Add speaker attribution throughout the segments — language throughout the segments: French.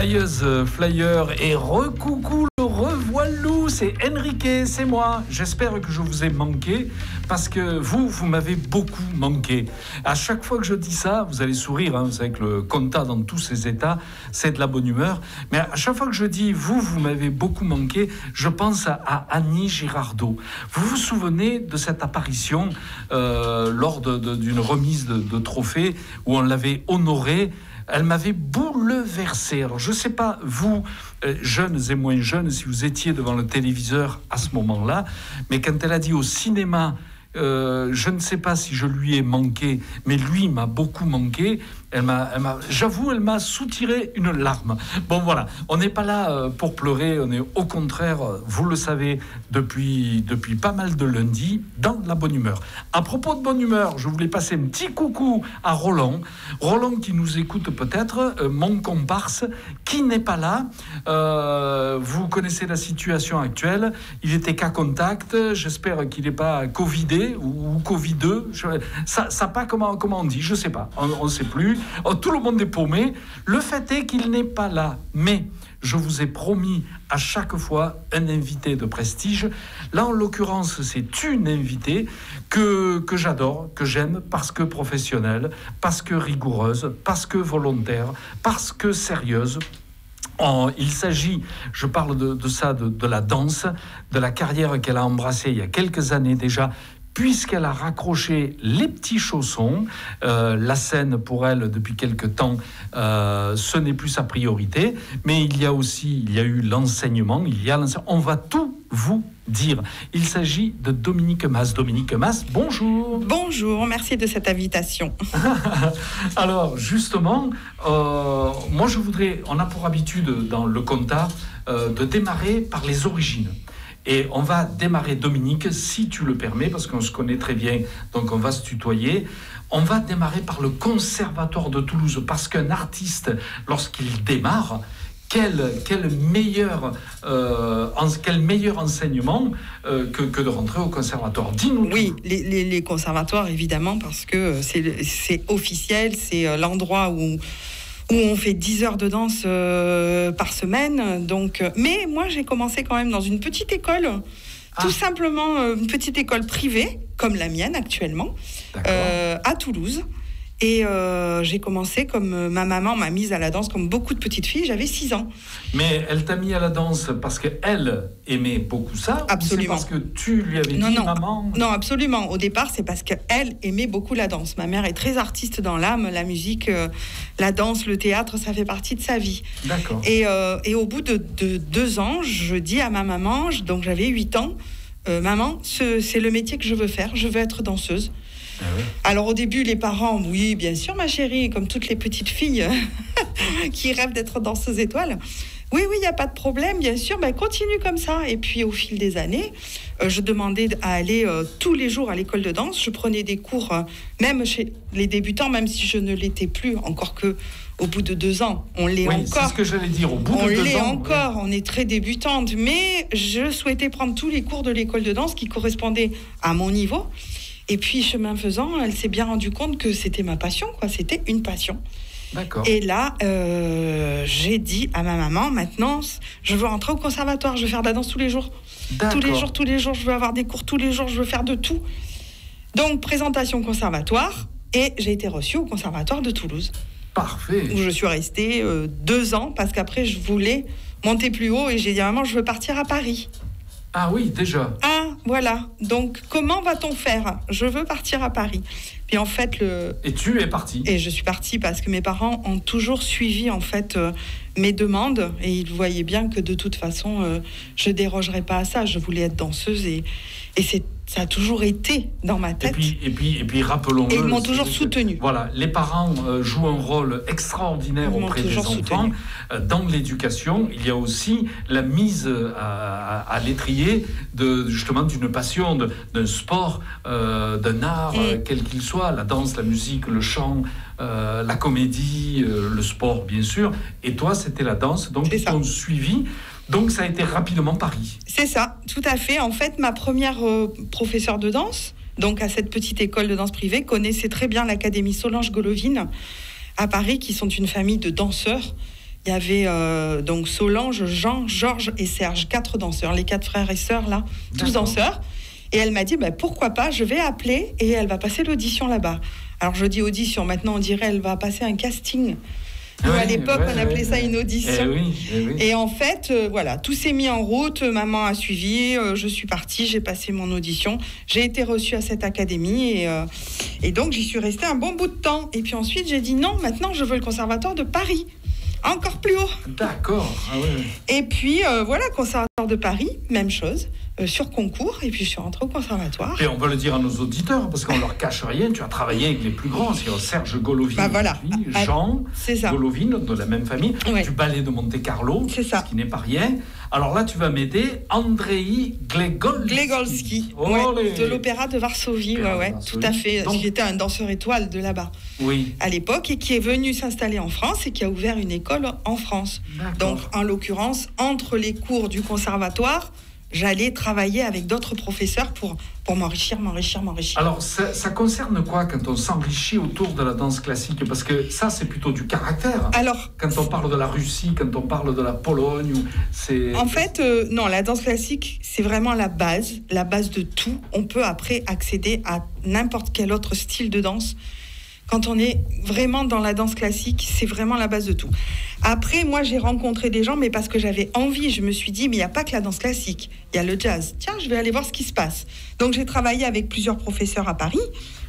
Speaker 1: Joyeuse Flyer et recoucou, le revoilou, c'est Enrique, c'est moi. J'espère que je vous ai manqué parce que vous m'avez beaucoup manqué. À chaque fois que je dis ça, vous allez sourire, hein, vous savez que le compta dans tous ses états, c'est de la bonne humeur. Mais à chaque fois que je dis vous m'avez beaucoup manqué, je pense à Annie Girardot. Vous vous souvenez de cette apparition lors d'une remise de trophée où on l'avait honorée? Elle m'avait bouleversé. Alors, je ne sais pas, vous, jeunes et moins jeunes, si vous étiez devant le téléviseur à ce moment-là, mais quand elle a dit au cinéma, je ne sais pas si je lui ai manqué, mais lui m'a beaucoup manqué, j'avoue, elle m'a soutiré une larme. Bon, voilà, on n'est pas là pour pleurer, on est au contraire, vous le savez, depuis pas mal de lundis, dans la bonne humeur. À propos de bonne humeur, je voulais passer un petit coucou à Roland. Roland qui nous écoute peut-être, mon comparse, qui n'est pas là. Vous connaissez la situation actuelle. Il était cas contact. J'espère qu'il n'est pas covidé ou covideux. Ça pas comment on dit, je ne sais pas. On ne sait plus. Oh, tout le monde est paumé. Le fait est qu'il n'est pas là. Mais je vous ai promis à chaque fois un invité de prestige. Là, en l'occurrence, c'est une invitée que j'adore, que j'aime, parce que professionnelle, parce que rigoureuse, parce que volontaire, parce que sérieuse. Il s'agit, je parle de ça, de la danse, de la carrière qu'elle a embrassée il y a quelques années déjà, puisqu'elle a raccroché les petits chaussons. La scène, pour elle, depuis quelque temps, ce n'est plus sa priorité. Mais il y a eu l'enseignement, on va tout vous dire. Il s'agit de Dominique Mas. Dominique Mas, bonjour.
Speaker 2: Bonjour, merci de cette invitation.
Speaker 1: Alors, justement, moi je voudrais, on a pour habitude dans le compta de démarrer par les origines. Et on va démarrer, Dominique, si tu le permets, parce qu'on se connaît très bien, donc on va se tutoyer. On va démarrer par le Conservatoire de Toulouse, parce qu'un artiste, lorsqu'il démarre, quel meilleur enseignement que de rentrer au conservatoire. Dis-nous tout.
Speaker 2: Oui, les conservatoires, évidemment, parce que c'est officiel, c'est l'endroit où on fait 10 heures de danse par semaine. Donc, mais moi, j'ai commencé quand même dans une petite école, tout simplement une petite école privée, comme la mienne actuellement, à Toulouse. Et j'ai commencé comme ma maman m'a mise à la danse, comme beaucoup de petites filles, j'avais 6 ans.
Speaker 1: Mais elle t'a mis à la danse parce qu'elle aimait beaucoup ça?
Speaker 2: Absolument.
Speaker 1: Ou c'est parce que tu lui avais dit, maman?
Speaker 2: Non, absolument. Au départ, c'est parce qu'elle aimait beaucoup la danse. Ma mère est très artiste dans l'âme, la musique, la danse, le théâtre, ça fait partie de sa vie.
Speaker 1: D'accord.
Speaker 2: Et au bout de 2 ans, je dis à ma maman, donc j'avais 8 ans, maman, c'est le métier que je veux faire, je veux être danseuse.
Speaker 1: Ah oui.
Speaker 2: Alors au début, les parents, oui, bien sûr, ma chérie, comme toutes les petites filles qui rêvent d'être danseuses étoiles. Oui, il n'y a pas de problème, bien sûr, continue comme ça. Et puis au fil des années, je demandais à aller tous les jours à l'école de danse. Je prenais des cours, même chez les débutants, même si je ne l'étais plus, encore que au bout de 2 ans, on l'est encore.
Speaker 1: C'est ce que j'allais dire, au bout de 2 ans.
Speaker 2: On l'est encore, on est très débutante, mais je souhaitais prendre tous les cours de l'école de danse qui correspondaient à mon niveau. Et puis, chemin faisant, elle s'est bien rendue compte que c'était ma passion, quoi. C'était une passion.
Speaker 1: D'accord.
Speaker 2: Et là, j'ai dit à ma maman, maintenant, je veux rentrer au conservatoire, je veux faire de la danse tous les jours.
Speaker 1: D'accord.
Speaker 2: Tous les jours, je veux avoir des cours tous les jours, je veux faire de tout. Donc, présentation conservatoire, et j'ai été reçue au conservatoire de Toulouse.
Speaker 1: Parfait.
Speaker 2: Où je suis restée 2 ans, parce qu'après, je voulais monter plus haut, et j'ai dit à maman, je veux partir à Paris.
Speaker 1: Ah oui, déjà.
Speaker 2: Ah, voilà. Donc, comment va-t-on faire? Je veux partir à Paris. Puis en fait,
Speaker 1: Et tu es partie.
Speaker 2: Et je suis partie parce que mes parents ont toujours suivi en fait mes demandes et ils voyaient bien que de toute façon, je dérogerais pas à ça. Je voulais être danseuse et ça a toujours été dans ma tête.
Speaker 1: Et puis rappelons-le.
Speaker 2: Et ils m'ont toujours soutenue.
Speaker 1: Voilà, les parents jouent un rôle extraordinaire auprès des enfants. Dans l'éducation, il y a aussi la mise à l'étrier justement d'une passion, d'un sport, d'un art, quel qu'il soit, la danse, la musique, le chant, la comédie, le sport bien sûr. Et toi, c'était la danse, donc ils t'ont suivi. Donc, ça a été rapidement Paris.
Speaker 2: C'est ça, tout à fait. En fait, ma première professeure de danse, donc à cette petite école de danse privée, connaissait très bien l'Académie Solange Golovine à Paris, qui sont une famille de danseurs Il y avait donc Solange, Jean, Georges et Serge, 4 danseurs, les 4 frères et sœurs là, tous danseurs. Et elle m'a dit, pourquoi pas, je vais appeler et elle va passer l'audition là-bas. Alors je dis audition, maintenant on dirait elle va passer un casting. Nous, à l'époque, on appelait ça une audition. Et en fait, voilà, tout s'est mis en route. Maman a suivi. Je suis partie. J'ai passé mon audition. J'ai été reçue à cette académie. Et donc, j'y suis restée un bon bout de temps. Et puis ensuite, j'ai dit non, maintenant, je veux le conservatoire de Paris. Encore plus haut.
Speaker 1: D'accord. Ah ouais.
Speaker 2: Et puis, voilà, conservatoire de Paris, même chose. Sur concours, et puis je suis rentrée au conservatoire.
Speaker 1: Et on va le dire à nos auditeurs, parce qu'on leur cache rien, tu as travaillé avec les plus grands, c'est Serge Golovin, Jean Golovin, de la même famille, du ballet de Monte-Carlo, ce qui n'est pas rien. Alors là, tu vas m'aider, Andrei Glegolski.
Speaker 2: De l'opéra de Varsovie, tout à fait. Donc, qui était un danseur étoile de là-bas, à l'époque, et qui est venu s'installer en France et qui a ouvert une école en France. Donc, en l'occurrence, entre les cours du conservatoire, j'allais travailler avec d'autres professeurs pour m'enrichir.
Speaker 1: Alors, ça concerne quoi quand on s'enrichit autour de la danse classique? Parce que ça, c'est plutôt du caractère.
Speaker 2: Alors,
Speaker 1: quand on parle de la Russie, quand on parle de la Pologne, c'est...
Speaker 2: En fait, non, la danse classique, c'est vraiment la base de tout. On peut après accéder à n'importe quel autre style de danse. Quand on est vraiment dans la danse classique, c'est vraiment la base de tout. Après, moi, j'ai rencontré des gens, mais parce que j'avais envie, je me suis dit, mais il n'y a pas que la danse classique, il y a le jazz. Tiens, je vais aller voir ce qui se passe. Donc, j'ai travaillé avec plusieurs professeurs à Paris.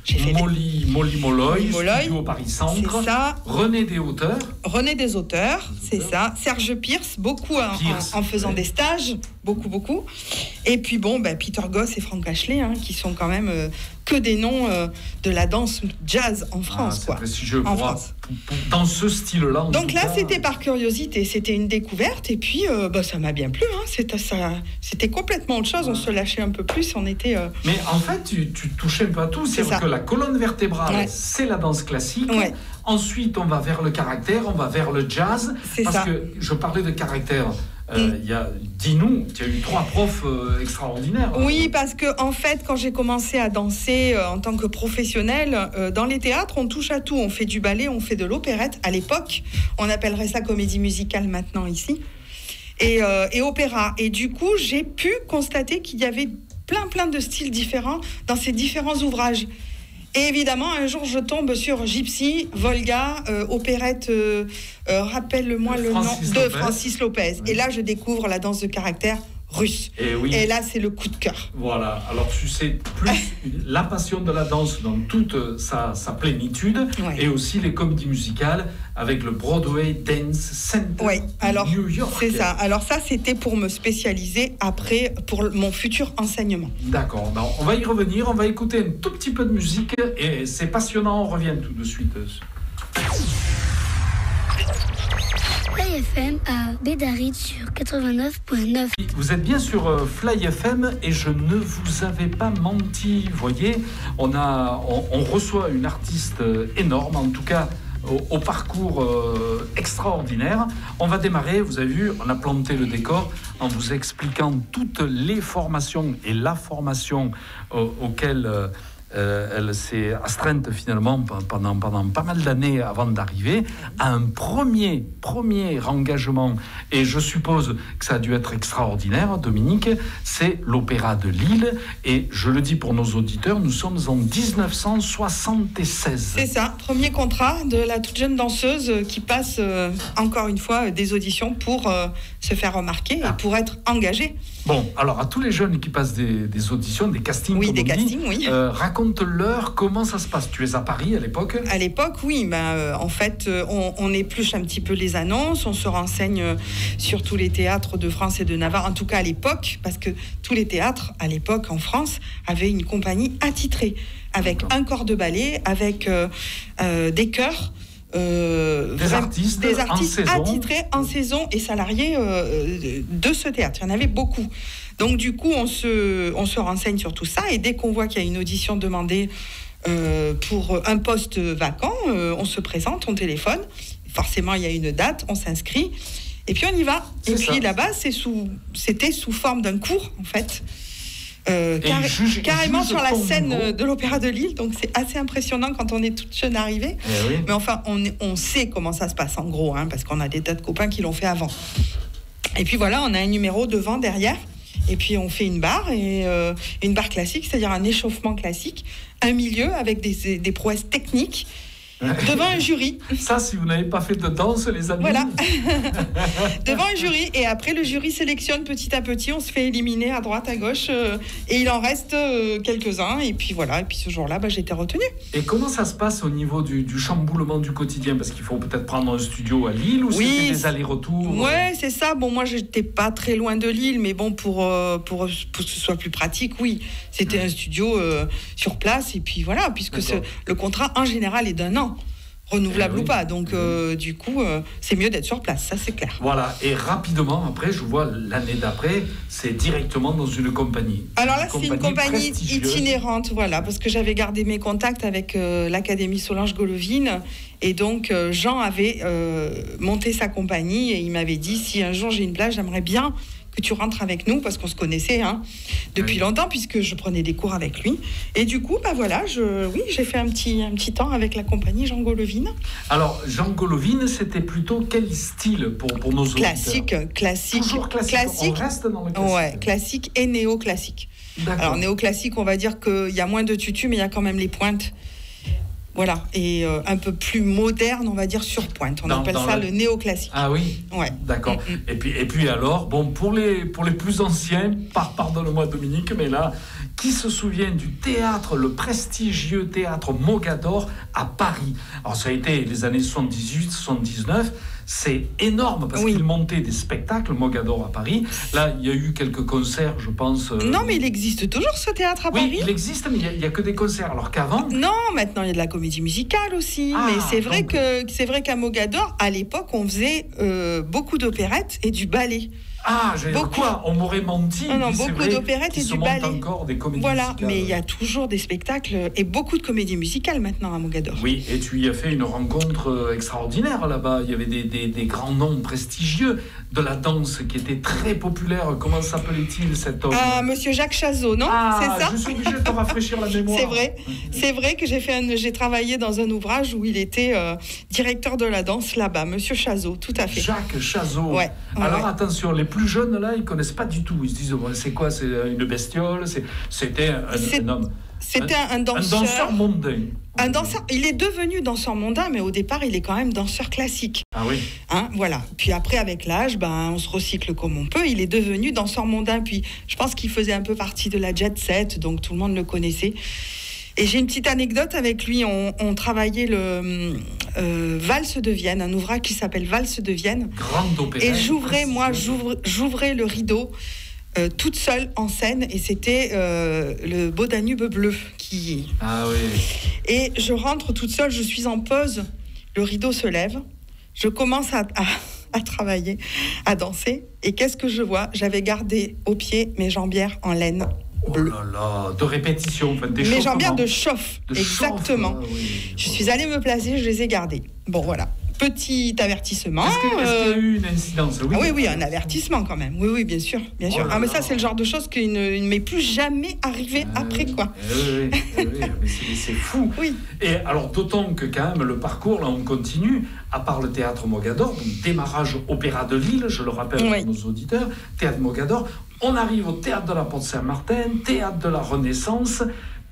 Speaker 2: J'ai fait
Speaker 1: Molly Molloy, studio Paris Centre.
Speaker 2: C'est ça.
Speaker 1: René Deshauteurs,
Speaker 2: c'est ça. Serge Pierce, beaucoup en faisant des stages, beaucoup. Et puis Peter Goss et Franck Ashley, qui sont quand même que des noms de la danse jazz en France,
Speaker 1: c'est prestigieux, en France. Dans ce style-là.
Speaker 2: Donc là, c'était par curiosité, c'était une découverte, et puis ça m'a bien plu. C'était complètement autre chose. On se lâchait un peu plus, on était.
Speaker 1: Mais en fait, tu touchais un peu à tout. C'est que la colonne vertébrale, c'est la danse classique. Ensuite, on va vers le caractère, on va vers le jazz. Parce que je parlais de caractère. Dis-nous, tu as eu 3 profs extraordinaires.
Speaker 2: Oui, parce que en fait, quand j'ai commencé à danser en tant que professionnelle, dans les théâtres, on touche à tout. On fait du ballet, on fait de l'opérette. À l'époque, on appellerait ça comédie musicale maintenant ici. Et opéra. Et du coup, j'ai pu constater qu'il y avait plein de styles différents dans ces différents ouvrages. Et évidemment, un jour, je tombe sur Gypsy, Volga, opérette, rappelle-moi le nom de Francis Lopez. Et là, je découvre la danse de caractère russe. Et là, c'est le coup de cœur.
Speaker 1: Voilà. Alors, tu sais plus la passion de la danse dans toute sa plénitude, et aussi les comédies musicales avec le Broadway Dance Center de New York.
Speaker 2: C'est ça. Alors ça, c'était pour me spécialiser après pour mon futur enseignement.
Speaker 1: D'accord. Ben, on va y revenir. On va écouter un tout petit peu de musique et c'est passionnant. On revient tout de suite.
Speaker 3: Fly FM à Bédaride sur 89.9.
Speaker 1: Vous êtes bien sur Fly FM et je ne vous avais pas menti. Vous voyez, on reçoit une artiste énorme, en tout cas au parcours extraordinaire. On va démarrer, vous avez vu, on a planté le décor en vous expliquant toutes les formations et la formation auxquelles elle s'est astreinte finalement pendant pas mal d'années avant d'arriver à un premier engagement, et je suppose que ça a dû être extraordinaire, Dominique. C'est l'Opéra de Lille, et je le dis pour nos auditeurs, nous sommes en 1976.
Speaker 2: C'est ça, premier contrat de la toute jeune danseuse qui passe encore une fois des auditions pour se faire remarquer et pour être engagée.
Speaker 1: Bon, alors à tous les jeunes qui passent des auditions, des castings,
Speaker 2: oui, des castings, oui.
Speaker 1: Raconte-leur comment ça se passe. Tu es à Paris à l'époque ?
Speaker 2: À l'époque, oui. En fait, on épluche un petit peu les annonces, on se renseigne sur tous les théâtres de France et de Navarre, en tout cas à l'époque, parce que tous les théâtres, à l'époque, en France, avaient une compagnie attitrée, avec un corps de ballet, avec des chœurs,
Speaker 1: des artistes
Speaker 2: attitrés en saison et salariés de ce théâtre. Il y en avait beaucoup. Donc du coup, on se renseigne sur tout ça, et dès qu'on voit qu'il y a une audition demandée pour un poste vacant, on se présente, on téléphone. Forcément, il y a une date, on s'inscrit et puis on y va. Puis là-bas, c'était sous forme d'un cours en fait. carrément sur la scène de l'Opéra de Lille. Donc c'est assez impressionnant quand on est toute jeune arrivée.
Speaker 1: Oui.
Speaker 2: Mais enfin, on sait comment ça se passe en gros, hein, parce qu'on a des tas de copains qui l'ont fait avant. Et puis voilà, on a un numéro devant, derrière. Et puis on fait une barre, et une barre classique, c'est-à-dire un échauffement classique, un milieu avec des prouesses techniques. Devant un jury.
Speaker 1: Ça, si vous n'avez pas fait de danse, les amis.
Speaker 2: Voilà. Devant un jury. Et après, le jury sélectionne petit à petit. On se fait éliminer à droite, à gauche. Et il en reste quelques-uns. Et puis voilà. Et puis ce jour-là, j'ai été retenue.
Speaker 1: Et comment ça se passe au niveau du chamboulement du quotidien? Parce qu'il faut peut-être prendre un studio à Lille, ou c'était des allers-retours?
Speaker 2: Ouais, c'est ça. Bon, moi, j'étais pas très loin de Lille. Mais bon, pour que ce soit plus pratique, oui. C'était un studio sur place. Et puis voilà. Puisque le contrat, en général, est d'1 an. Renouvelable ou pas, donc du coup c'est mieux d'être sur place, ça c'est clair.
Speaker 1: Voilà, et rapidement après, je vois l'année d'après, c'est directement dans une compagnie.
Speaker 2: Alors là, c'est une compagnie itinérante, voilà, parce que j'avais gardé mes contacts avec l'Académie Solange Golovine, et donc Jean avait monté sa compagnie, et il m'avait dit, si un jour j'ai une place, j'aimerais bien que tu rentres avec nous, parce qu'on se connaissait depuis longtemps, puisque je prenais des cours avec lui. Et du coup, voilà, j'ai fait un petit temps avec la compagnie Jean Golovine.
Speaker 1: Alors, Jean Golovine, c'était plutôt quel style pour nos auditeurs?
Speaker 2: Classique.
Speaker 1: Toujours classique. On reste dans le classique.
Speaker 2: Ouais, classique et néoclassique. D'accord. Alors, néoclassique, on va dire qu'il y a moins de tutus, mais il y a quand même les pointes. Voilà, et un peu plus moderne, on va dire, sur pointe. On appelle ça le néoclassique.
Speaker 1: Ah oui.
Speaker 2: Ouais.
Speaker 1: D'accord. Et puis alors, bon, pour les plus anciens, pardonne-moi Dominique, mais là, qui se souvient du théâtre, le prestigieux théâtre Mogador à Paris? Alors ça a été les années 78, 79. C'est énorme parce qu'il montait des spectacles, Mogador à Paris. Là, il y a eu quelques concerts, je pense.
Speaker 2: Non, mais il existe toujours ce théâtre à Paris.
Speaker 1: Oui, il existe, mais il n'y a que des concerts. Alors qu'avant...
Speaker 2: Non, maintenant, il y a de la comédie musicale aussi. Mais c'est vrai qu'à Mogador, à l'époque, on faisait beaucoup d'opérettes et du ballet.
Speaker 1: Ah, quoi? On m'aurait menti.
Speaker 2: Non, beaucoup d'opérettes et du ballet.
Speaker 1: Encore des comédies musicales.
Speaker 2: Mais il y a toujours des spectacles et beaucoup de comédies musicales maintenant à Mogador.
Speaker 1: Oui, et tu y as fait une rencontre extraordinaire là-bas. Il y avait des grands noms prestigieux de la danse qui étaient très populaires. Comment s'appelait-il cet homme?
Speaker 2: Monsieur Jacques Chazot, non? C'est ça?
Speaker 1: Je suis obligée de te rafraîchir la mémoire.
Speaker 2: C'est vrai que j'ai travaillé dans un ouvrage où il était directeur de la danse là-bas, Monsieur Chazot, tout à fait.
Speaker 1: Jacques Chazot. Alors attention, les plus jeunes là, ils connaissent pas du tout. Ils se disent c'est quoi? C'est une bestiole? C'était un homme.
Speaker 2: C'était un danseur.
Speaker 1: Un danseur mondain.
Speaker 2: Un danseur. Il est devenu danseur mondain, mais au départ, il est quand même danseur classique.
Speaker 1: Ah oui.
Speaker 2: Voilà. Puis après, avec l'âge, on se recycle comme on peut. Il est devenu danseur mondain. Puis je pense qu'il faisait un peu partie de la jet set, donc tout le monde le connaissait. Et j'ai une petite anecdote avec lui. On travaillait le Valse de Vienne, un ouvrage qui s'appelle Valse de Vienne.
Speaker 1: Grande opérette.
Speaker 2: Et j'ouvrais le rideau toute seule en scène, et c'était le Beau Danube bleu qui...
Speaker 1: Ah oui.
Speaker 2: Et je rentre toute seule, je suis en pause, le rideau se lève, je commence à travailler, à danser, et qu'est-ce que je vois? J'avais gardé au pied mes jambières en laine.
Speaker 1: Oh là là, de répétition,
Speaker 2: mes jambières de chauffe, exactement. Je suis allée me placer, je les ai gardées. Bon, voilà. Petit avertissement.
Speaker 1: Est-ce qu'il y a eu une incidence?
Speaker 2: Oui, un avertissement quand même. Oui, bien sûr. Mais ça, c'est le genre de choses qui ne m'est plus jamais arrivé après, quoi.
Speaker 1: Oui, mais c'est fou.
Speaker 2: Oui.
Speaker 1: Et alors, d'autant que quand même, le parcours, là, on continue, à part le théâtre Mogador, donc démarrage Opéra de Lille, je le rappelle pour nos auditeurs, théâtre Mogador, on arrive au théâtre de la Porte Saint-Martin, théâtre de la Renaissance.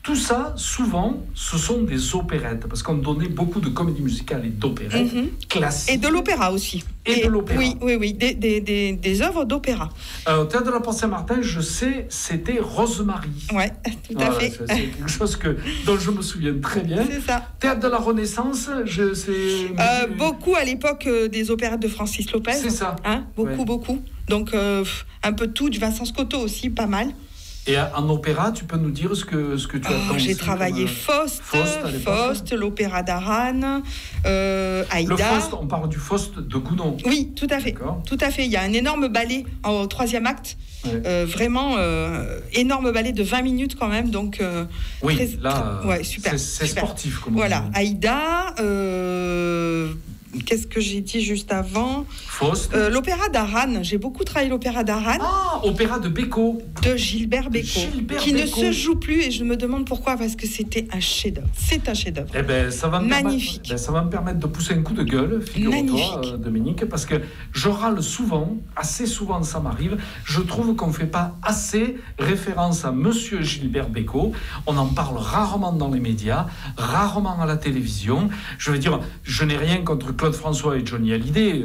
Speaker 1: Tout ça, souvent, ce sont des opérettes, parce qu'on donnait beaucoup de comédies musicales et d'opérettes classiques.
Speaker 2: Et de l'opéra aussi.
Speaker 1: Et de l'opéra.
Speaker 2: Oui, des œuvres d'opéra.
Speaker 1: Au théâtre de la Porte Saint-Martin, je sais, c'était Rosemary.
Speaker 2: Oui, tout à fait.
Speaker 1: C'est quelque chose dont je me souviens très bien.
Speaker 2: C'est ça.
Speaker 1: Théâtre de la Renaissance, je sais...
Speaker 2: beaucoup à l'époque des opérettes de Francis Lopez.
Speaker 1: C'est ça.
Speaker 2: Beaucoup. Donc, un peu tout, du Vincent Scotto aussi, pas mal.
Speaker 1: Et en opéra, tu peux nous dire ce que tu as dansé?
Speaker 2: J'ai travaillé Faust, l'opéra d'Aran, Aïda.
Speaker 1: Le Faust, on parle du Faust de Gounod.
Speaker 2: Oui, tout à fait. Tout à fait. Il y a un énorme ballet au 3e acte. Vraiment énorme ballet de 20 minutes quand même. Donc,
Speaker 1: super.
Speaker 2: C'est
Speaker 1: sportif. Comme
Speaker 2: voilà, Aïda, qu'est-ce que j'ai dit juste avant?
Speaker 1: Faust.
Speaker 2: L'opéra d'Aran. J'ai beaucoup travaillé l'opéra d'Aran.
Speaker 1: Ah, opéra de Bécaud.
Speaker 2: De Gilbert Bécaud. Qui ne se joue plus, et je me demande pourquoi, parce que c'était un chef-d'œuvre. C'est un chef-d'œuvre.
Speaker 1: Eh ben, ça va
Speaker 2: magnifique.
Speaker 1: Ça va me permettre de pousser un coup de gueule, figure-toi, Dominique, parce que je râle souvent, assez souvent ça m'arrive, je trouve qu'on ne fait pas assez référence à Monsieur Gilbert Bécaud. On en parle rarement dans les médias, rarement à la télévision. Je veux dire, je n'ai rien contre Claude François et Johnny Hallyday.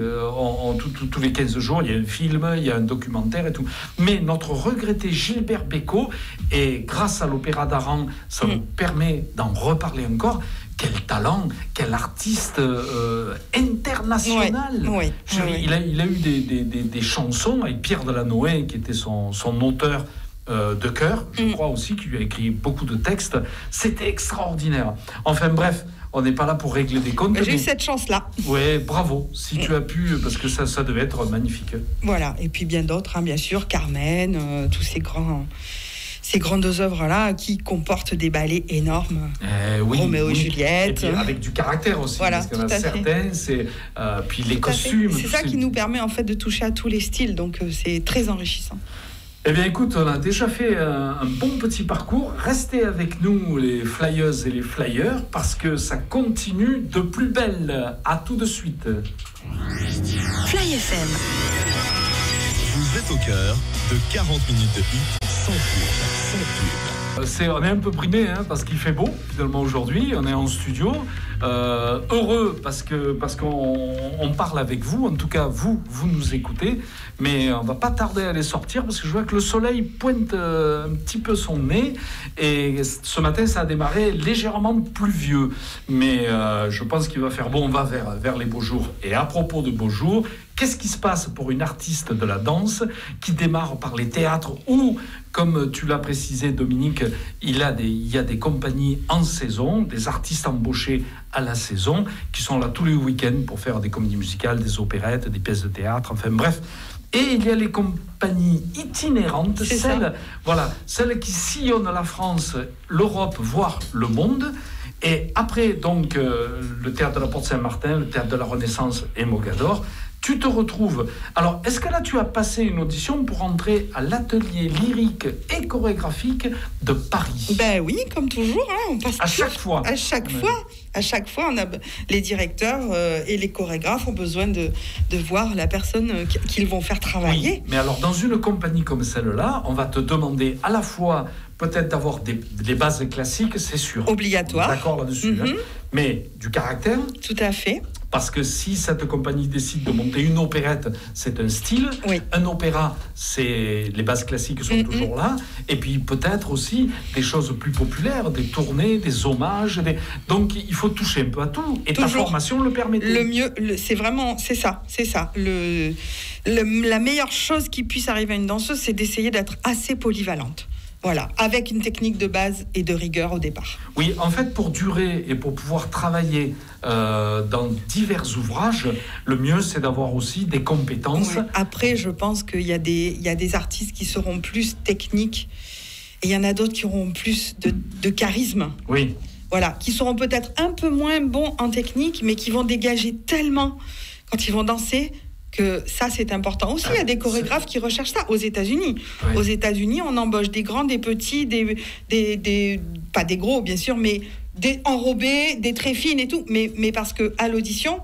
Speaker 1: Tous les 15 jours, il y a un film, il y a un documentaire et tout. Mais notre regretté Gilbert Bécaud, et grâce à l'opéra d'Aran, ça nous permet d'en reparler encore. Quel talent, quel artiste international. Il a eu des chansons avec Pierre Delanoë, qui était son auteur de chœur, je crois aussi, qui lui a écrit beaucoup de textes. C'était extraordinaire. Enfin bref, on n'est pas là pour régler des comptes.
Speaker 2: J'ai eu cette chance-là.
Speaker 1: Oui, bravo, si tu as pu, parce que ça devait être magnifique.
Speaker 2: Voilà, et puis bien d'autres, bien sûr, Carmen, tous ces grandes œuvres-là qui comportent des ballets énormes. Roméo et Juliette.
Speaker 1: Et puis avec du caractère aussi,
Speaker 2: voilà,
Speaker 1: parce qu'il y en a certains, puis les costumes.
Speaker 2: C'est ça qui nous permet en fait de toucher à tous les styles, donc c'est très enrichissant.
Speaker 1: Eh bien écoute, on a déjà fait un bon petit parcours. Restez avec nous les flyeuses et les flyers, parce que ça continue de plus belle. À tout de suite.
Speaker 4: Fly FM.
Speaker 5: Vous êtes au cœur de 40 minutes de hit sans pub.
Speaker 1: On est un peu brimé, parce qu'il fait beau finalement aujourd'hui. On est en studio, heureux parce qu'on parle avec vous. En tout cas, vous nous écoutez. Mais on va pas tarder à aller sortir, parce que je vois que le soleil pointe un petit peu son nez. Et ce matin, ça a démarré légèrement pluvieux. Mais je pense qu'il va faire bon. On va vers les beaux jours. Et à propos de beaux jours, qu'est-ce qui se passe pour une artiste de la danse qui démarre par les théâtres où, comme tu l'as précisé, Dominique, il y a des compagnies en saison, des artistes embauchés à la saison, qui sont là tous les week-ends pour faire des comédies musicales, des opérettes, des pièces de théâtre, enfin bref. Et il y a les compagnies itinérantes, celles qui sillonnent la France, l'Europe, voire le monde. Et après, donc, le théâtre de la Porte Saint-Martin, le théâtre de la Renaissance et Mogador, tu te retrouves. Alors, est-ce que là, tu as passé une audition pour entrer à l'atelier lyrique et chorégraphique de Paris?
Speaker 2: Ben oui, comme toujours, on passe
Speaker 1: à chaque fois.
Speaker 2: À chaque fois, les directeurs et les chorégraphes ont besoin de voir la personne qu'ils vont faire travailler.
Speaker 1: Oui, mais alors, dans une compagnie comme celle-là, on va te demander à la fois peut-être d'avoir des bases classiques, c'est sûr.
Speaker 2: Obligatoire.
Speaker 1: D'accord là-dessus. Mais du caractère.
Speaker 2: Tout à fait.
Speaker 1: Parce que si cette compagnie décide de monter une opérette, c'est un style.
Speaker 2: Oui.
Speaker 1: Un opéra, les bases classiques sont toujours là. Et puis peut-être aussi des choses plus populaires, des tournées, des hommages. Donc il faut toucher un peu à tout. Et toujours. Ta formation le permettait.
Speaker 2: Le mieux, c'est ça. La meilleure chose qui puisse arriver à une danseuse, c'est d'essayer d'être assez polyvalente. Voilà, avec une technique de base et de rigueur au départ.
Speaker 1: Oui, en fait, pour durer et pour pouvoir travailler dans divers ouvrages, le mieux, c'est d'avoir aussi des compétences.
Speaker 2: Ouais. Après, je pense qu'il y a des artistes qui seront plus techniques et il y en a d'autres qui auront plus de charisme.
Speaker 1: Oui.
Speaker 2: Voilà, qui seront peut-être un peu moins bons en technique, mais qui vont dégager tellement quand ils vont danser que ça, c'est important. Aussi, il y a des chorégraphes qui recherchent ça aux États-Unis. Ouais. Aux États-Unis, on embauche des grands, des petits, pas des gros, bien sûr, mais des enrobés, des très fines et tout. Mais parce qu'à l'audition,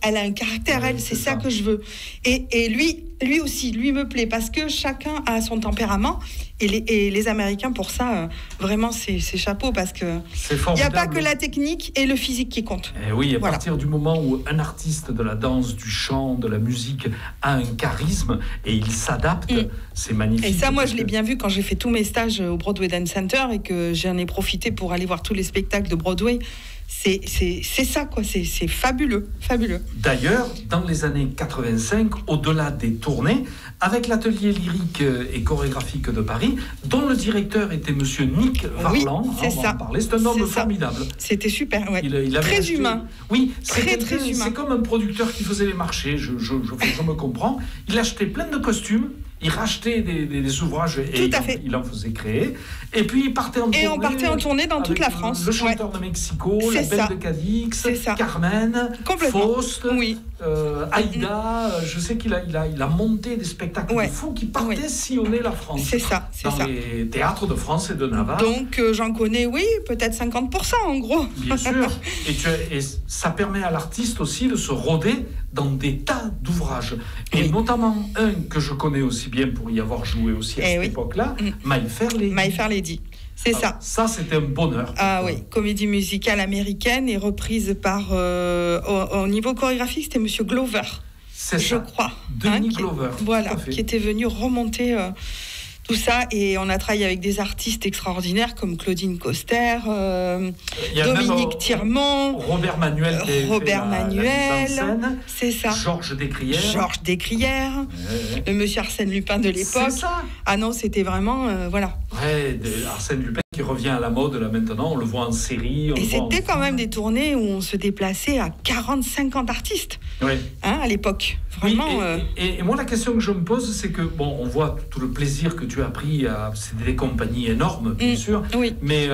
Speaker 2: elle a un caractère, c'est ça que je veux. Et lui aussi, lui me plaît, parce que chacun a son tempérament. Et les Américains, pour ça, vraiment, c'est chapeau, parce que il n'y a pas que la technique et le physique qui comptent.
Speaker 1: Et oui, à partir du moment où un artiste de la danse, du chant, de la musique a un charisme et il s'adapte, c'est magnifique.
Speaker 2: Et ça, moi, je l'ai bien vu quand j'ai fait tous mes stages au Broadway Dance Center et que j'en ai profité pour aller voir tous les spectacles de Broadway. C'est ça, quoi. C'est fabuleux.
Speaker 1: D'ailleurs, dans les années 85, au-delà des tournées, avec l'atelier lyrique et chorégraphique de Paris, dont le directeur était monsieur Nick Varland,
Speaker 2: c'est
Speaker 1: un homme formidable.
Speaker 2: C'était super, ouais.
Speaker 1: Il avait
Speaker 2: très humain.
Speaker 1: Oui,
Speaker 2: très humain.
Speaker 1: C'est comme un producteur qui faisait les marchés, je me comprends. Il achetait plein de costumes, il rachetait des ouvrages et il en faisait créer. Et puis il partait en tournée.
Speaker 2: Et on partait en tournée dans toute la France.
Speaker 1: Le chanteur de Mexico, la Belle de Cadix, Carmen, Faust, Aïda. Je sais qu'il a monté des spectacles de fous qui partaient sillonner la France.
Speaker 2: C'est ça.
Speaker 1: Dans les théâtres de France et de Navarre.
Speaker 2: Donc j'en connais, peut-être 50% en gros.
Speaker 1: Bien sûr. Et ça permet à l'artiste aussi de se roder dans des tas d'ouvrages. Et notamment un que je connais aussi bien pour y avoir joué aussi à cette époque-là, My Fair Lady.
Speaker 2: My Fair Lady. C'est ça.
Speaker 1: Ça, c'était un bonheur.
Speaker 2: Ah oui, comédie musicale américaine et reprise par... au niveau chorégraphique, c'était Monsieur Glover.
Speaker 1: C'est ça.
Speaker 2: Je crois.
Speaker 1: Denis Glover.
Speaker 2: Voilà, qui était venu remonter... tout ça, et on a travaillé avec des artistes extraordinaires comme Claudine Coster, Dominique Tirmont,
Speaker 1: Robert Manuel,
Speaker 2: c'est ça.
Speaker 1: Georges
Speaker 2: Descrières, le monsieur Arsène Lupin de l'époque.
Speaker 1: C'est ça.
Speaker 2: Ah non, c'était vraiment voilà.
Speaker 1: Ouais, Arsène Lupin qui revient à la mode là maintenant, on le voit en série.
Speaker 2: Et c'était quand même des tournées où on se déplaçait à 40-50 artistes à l'époque. Vraiment.
Speaker 1: Oui, et moi, la question que je me pose, c'est que, on voit tout le plaisir que tu as pris, c'est des compagnies énormes, bien sûr, mais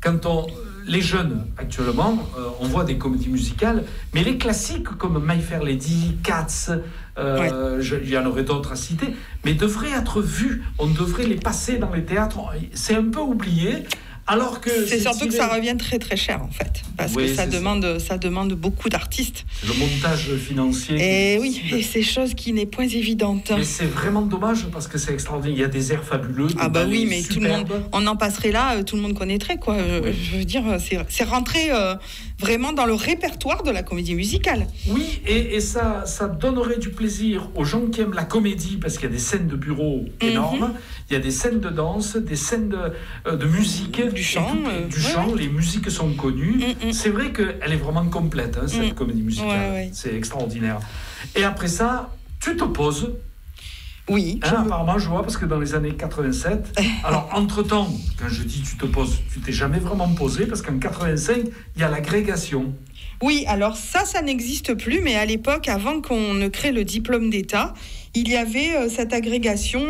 Speaker 1: quand les jeunes, actuellement, on voit des comédies musicales, mais les classiques comme My Fair Lady, Cats, il y en aurait d'autres à citer, mais devraient être vus, on devrait les passer dans les théâtres, c'est un peu oublié. Alors que
Speaker 2: c'est surtout que ça revient très très cher en fait, parce que ça demande beaucoup d'artistes.
Speaker 1: Le montage financier.
Speaker 2: Et c'est chose qui n'est point évidente.
Speaker 1: Et c'est vraiment dommage parce que c'est extraordinaire. Il y a des airs fabuleux.
Speaker 2: Mais tout le monde, on en passerait là, tout le monde connaîtrait quoi. Je veux dire, c'est rentré vraiment dans le répertoire de la comédie musicale.
Speaker 1: Oui, et ça donnerait du plaisir aux gens qui aiment la comédie parce qu'il y a des scènes de bureau énormes, il y a des scènes de danse, des scènes de musique.
Speaker 2: Du chant,
Speaker 1: les musiques sont connues. C'est vrai qu'elle est vraiment complète, cette comédie musicale. C'est extraordinaire. Et après ça, tu te poses.
Speaker 2: Oui.
Speaker 1: Apparemment, je vois, parce que dans les années 87, alors entre-temps, quand je dis tu te poses, tu t'es jamais vraiment posé, parce qu'en 85, il y a l'agrégation.
Speaker 2: Oui, alors ça n'existe plus, mais à l'époque, avant qu'on ne crée le diplôme d'État, il y avait cette agrégation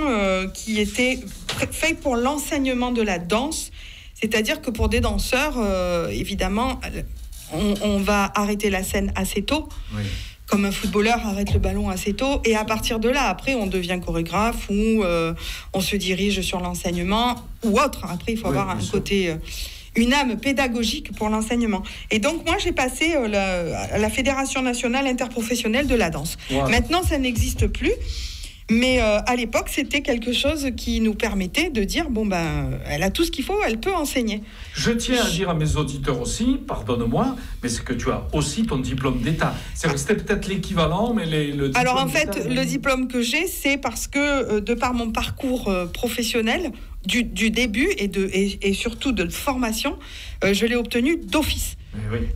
Speaker 2: qui était faite pour l'enseignement de la danse. C'est-à-dire que pour des danseurs, évidemment, on va arrêter la scène assez tôt, comme un footballeur arrête le ballon assez tôt, et à partir de là, après, on devient chorégraphe ou on se dirige sur l'enseignement ou autre. Après, il faut avoir un côté, une âme pédagogique pour l'enseignement. Et donc, moi, j'ai passé à la Fédération nationale interprofessionnelle de la danse. Maintenant, ça n'existe plus. Mais à l'époque, c'était quelque chose qui nous permettait de dire, elle a tout ce qu'il faut, elle peut enseigner.
Speaker 1: Je tiens à dire à mes auditeurs aussi, pardonne-moi, mais c'est que tu as aussi ton diplôme d'État. C'était peut-être l'équivalent, mais le diplôme
Speaker 2: Alors en fait, le diplôme que j'ai, c'est parce que, de par mon parcours professionnel, du début et surtout de formation, je l'ai obtenu d'office.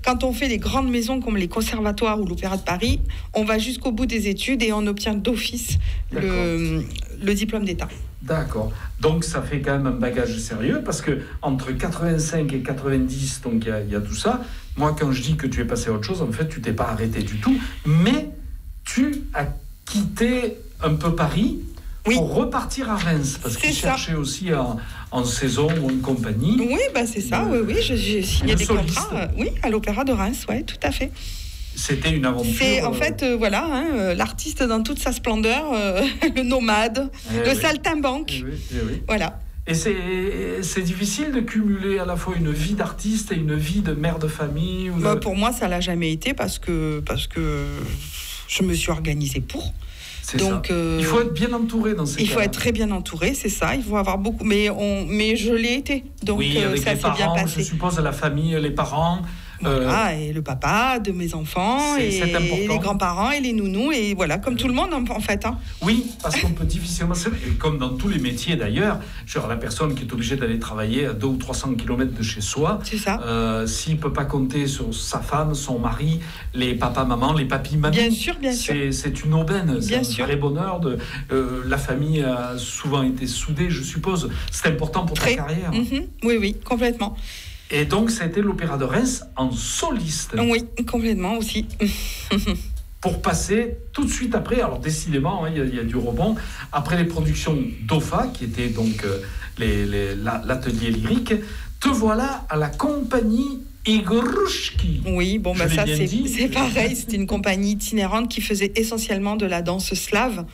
Speaker 2: Quand on fait les grandes maisons comme les conservatoires ou l'Opéra de Paris, on va jusqu'au bout des études et on obtient d'office le diplôme d'État.
Speaker 1: D'accord. Donc ça fait quand même un bagage sérieux parce que entre 85 et 90, donc il y a tout ça. Moi, quand je dis que tu es passé à autre chose, en fait, tu t'es pas arrêté du tout, mais tu as quitté un peu Paris. Pour repartir à Reims, parce qu'il cherchait aussi en saison ou en compagnie.
Speaker 2: Oui, c'est ça, j'ai signé des contrats à l'Opéra de Reims, tout à fait.
Speaker 1: C'était une aventure.
Speaker 2: C'est en fait, l'artiste dans toute sa splendeur, le nomade, le saltimbanque. Voilà.
Speaker 1: Et c'est difficile de cumuler à la fois une vie d'artiste et une vie de mère de famille
Speaker 2: Pour moi, ça l'a jamais été parce que je me suis organisée pour. Donc,
Speaker 1: il faut être bien entouré dans ces cas-là.
Speaker 2: Il faut être très bien entouré, c'est ça. Il faut avoir beaucoup. Mais je l'ai été. Donc
Speaker 1: avec
Speaker 2: ça
Speaker 1: les
Speaker 2: s'est
Speaker 1: parents,
Speaker 2: bien passé.
Speaker 1: Je suppose la famille, les parents.
Speaker 2: Et le papa de mes enfants, et les grands-parents, et les nounous, et voilà, comme tout le monde en fait.
Speaker 1: Oui, parce qu'on peut difficilement, comme dans tous les métiers d'ailleurs, genre la personne qui est obligée d'aller travailler à 200 ou 300 km de chez soi,
Speaker 2: c'est ça.
Speaker 1: S'il ne peut pas compter sur sa femme, son mari, les papas, mamans, les papis, mamies,
Speaker 2: bien sûr.
Speaker 1: C'est une aubaine, c'est un vrai bonheur. La famille a souvent été soudée, je suppose. C'est important pour ta carrière.
Speaker 2: Oui, complètement.
Speaker 1: Et donc, ça a été l'Opéra de Reims en soliste.
Speaker 2: Oui, complètement aussi.
Speaker 1: pour passer tout de suite après, alors décidément, il y a du rebond, après les productions d'OFA, qui étaient donc l'atelier lyrique, te voilà à la compagnie Igrushki.
Speaker 2: Oui, bon, ça c'est pareil, c'était une compagnie itinérante qui faisait essentiellement de la danse slave.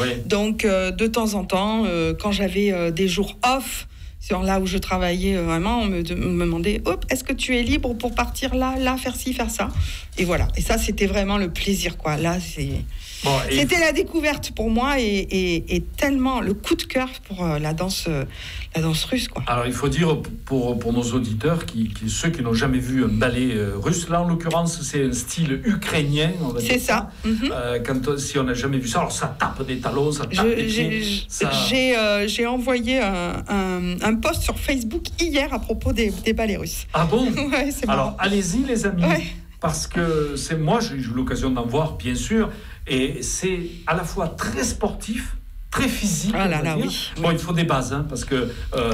Speaker 1: Oui.
Speaker 2: Donc, de temps en temps, quand j'avais des jours off, sur là où je travaillais vraiment, on me demandait est-ce que tu es libre pour partir là, faire ci, faire ça. Et voilà. Et ça, c'était vraiment le plaisir, quoi. Là, c'était la découverte pour moi et tellement le coup de cœur pour la danse russe, quoi.
Speaker 1: Alors, il faut dire pour nos auditeurs, ceux qui n'ont jamais vu un ballet russe, là, en l'occurrence, c'est un style ukrainien, on va dire.
Speaker 2: C'est ça.
Speaker 1: Si on n'a jamais vu ça, alors ça tape des talons, ça tape des pieds.
Speaker 2: J'ai envoyé un post sur Facebook hier à propos des ballets russes.
Speaker 1: Ah bon?
Speaker 2: Ouais, c'est
Speaker 1: alors, allez-y, les amis.
Speaker 2: Ouais.
Speaker 1: Parce que moi, j'ai eu l'occasion d'en voir, bien sûr, et c'est à la fois très sportif, très physique.
Speaker 2: Ah là là, oui.
Speaker 1: Bon, il faut des bases, parce que...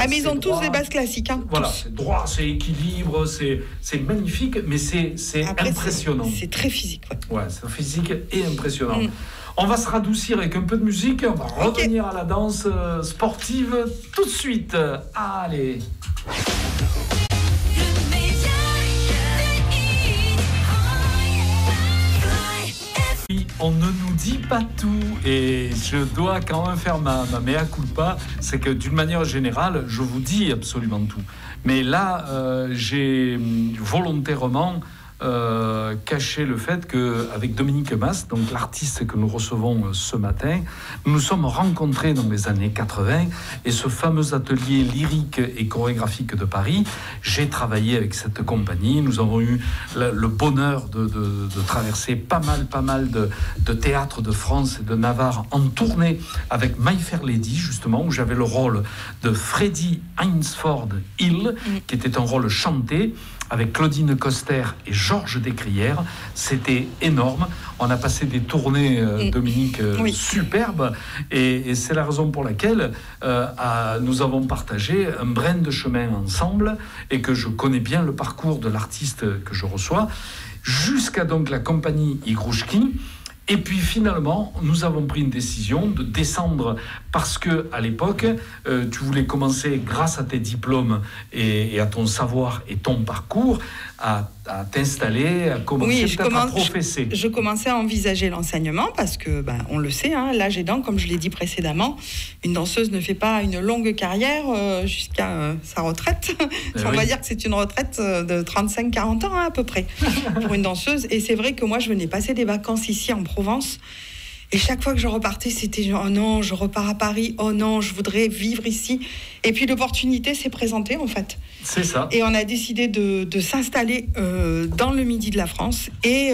Speaker 2: mais ils ont tous des bases classiques.
Speaker 1: Voilà,
Speaker 2: tous.
Speaker 1: c'est droit, c'est équilibre, c'est magnifique, mais c'est impressionnant.
Speaker 2: C'est très physique.
Speaker 1: Ouais, c'est physique et impressionnant. On va se radoucir avec un peu de musique, on va revenir à la danse sportive tout de suite. Allez. On ne nous dit pas tout et je dois quand même faire ma mea culpa, c'est que d'une manière générale, je vous dis absolument tout. Mais là, j'ai volontairement caché le fait qu'avec Dominique Mas, donc l'artiste que nous recevons ce matin, nous nous sommes rencontrés dans les années 80 et ce fameux atelier lyrique et chorégraphique de Paris, j'ai travaillé avec cette compagnie. Nous avons eu le bonheur de traverser pas mal de théâtres de France et de Navarre en tournée avec My Fair Lady, justement, où j'avais le rôle de Freddie Hinsford Hill, qui était un rôle chanté, avec Claudine Coster et Georges Descrières. C'était énorme. On a passé des tournées, Dominique, superbes. Et c'est la raison pour laquelle nous avons partagé un brin de chemin ensemble et que je connais bien le parcours de l'artiste que je reçois, jusqu'à donc la compagnie Igrushki. Et puis finalement, nous avons pris une décision de descendre parce que à l'époque, tu voulais commencer grâce à tes diplômes et à ton savoir et ton parcours à t'installer, à commencer à professer.
Speaker 2: Je commençais à envisager l'enseignement parce que, on le sait, l'âge aidant, comme je l'ai dit précédemment, une danseuse ne fait pas une longue carrière jusqu'à sa retraite. On va dire que c'est une retraite de 35-40 ans à peu près pour une danseuse. Et c'est vrai que moi, je venais passer des vacances ici en Provence. Et chaque fois que je repartais, c'était genre, oh non, je repars à Paris, oh non, je voudrais vivre ici. Et puis l'opportunité s'est présentée, en fait.
Speaker 1: C'est ça.
Speaker 2: Et on a décidé de s'installer dans le midi de la France. Et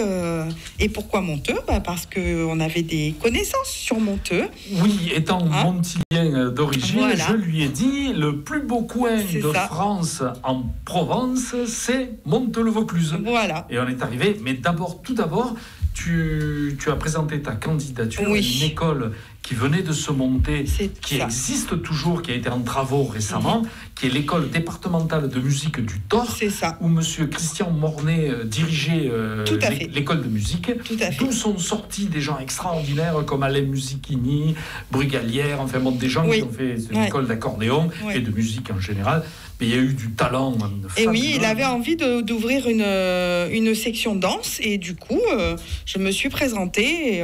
Speaker 2: pourquoi Monteux ? Parce qu'on avait des connaissances sur Monteux.
Speaker 1: Oui, étant montilien d'origine, voilà. Je lui ai dit, le plus beau coin de France en Provence, c'est Monteux-le-Vaucluse.
Speaker 2: Voilà.
Speaker 1: Et on est arrivé, mais tout d'abord, tu as présenté ta candidature à une école qui venait de se monter, qui existe toujours, qui a été en travaux récemment, qui est l'école départementale de musique du Thor, où monsieur Christian Mornay dirigeait l'école de musique, d'où sont sortis des gens extraordinaires comme Alain Musichini, Brugalière, enfin des gens qui ont fait une école d'accordéon et de musique en général. Mais il y a eu du talent.
Speaker 2: Et oui, il avait envie d'ouvrir une section danse et du coup, je me suis présentée